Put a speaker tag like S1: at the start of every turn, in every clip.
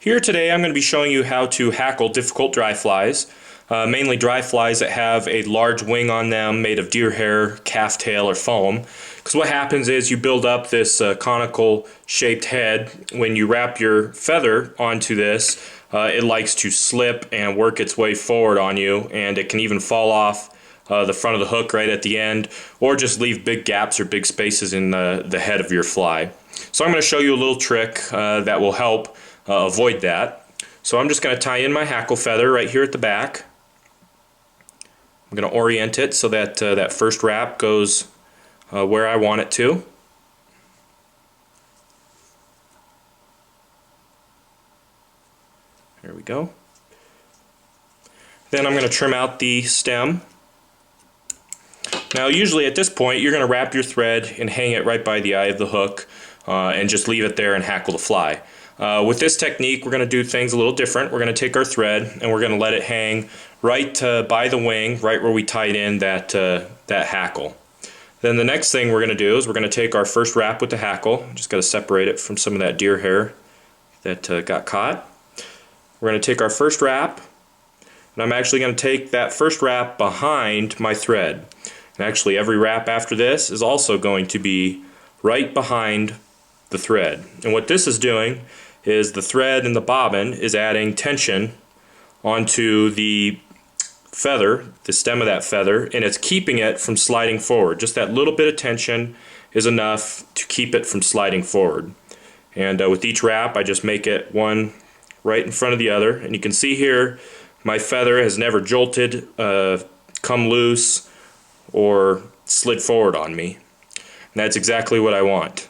S1: Here today I'm going to be showing you how to hackle difficult dry flies, mainly dry flies that have a large wing on them made of deer hair, calf tail, or foam. Because what happens is you build up this conical shaped head. When you wrap your feather onto this, it likes to slip and work its way forward on you, and it can even fall off the front of the hook right at the end, or just leave big gaps or big spaces in the head of your fly. So I'm going to show you a little trick that will help avoid that. So I'm just going to tie in my hackle feather right here at the back. I'm going to orient it so that that first wrap goes where I want it to. There we go. Then I'm going to trim out the stem. Now usually at this point you're going to wrap your thread and hang it right by the eye of the hook and just leave it there and hackle the fly. With this technique we're going to do things a little different. We're going to take our thread and we're going to let it hang right by the wing, right where we tied in that hackle. Then the next thing we're going to do is we're going to take our first wrap with the hackle. Just got to separate it from some of that deer hair that got caught. We're going to take our first wrap, and I'm actually going to take that first wrap behind my thread. And actually every wrap after this is also going to be right behind the thread. And what this is doing is the thread and the bobbin is adding tension onto the feather, the stem of that feather, and it's keeping it from sliding forward. Just that little bit of tension is enough to keep it from sliding forward. And with each wrap I just make it one right in front of the other, and you can see here my feather has never jolted, come loose, or slid forward on me. And that's exactly what I want.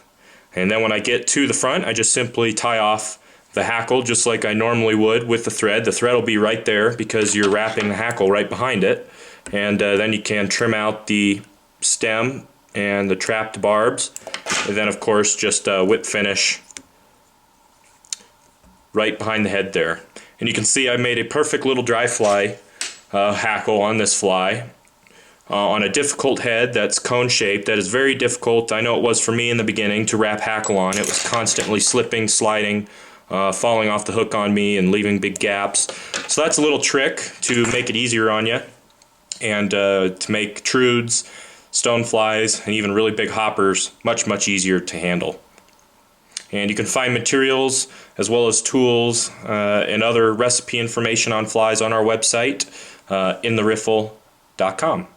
S1: And then when I get to the front I just simply tie off the hackle just like I normally would with the thread. The thread will be right there because you're wrapping the hackle right behind it. And then you can trim out the stem and the trapped barbs. And then of course just whip finish right behind the head there. And you can see I made a perfect little dry fly hackle on this fly. On a difficult head that's cone shaped, that is very difficult. I know it was for me in the beginning to wrap hackle on. It was constantly slipping, sliding, falling off the hook on me and leaving big gaps. So that's a little trick to make it easier on you, and to make trudes, stoneflies, and even really big hoppers much easier to handle. And you can find materials as well as tools and other recipe information on flies on our website, intheriffle.com.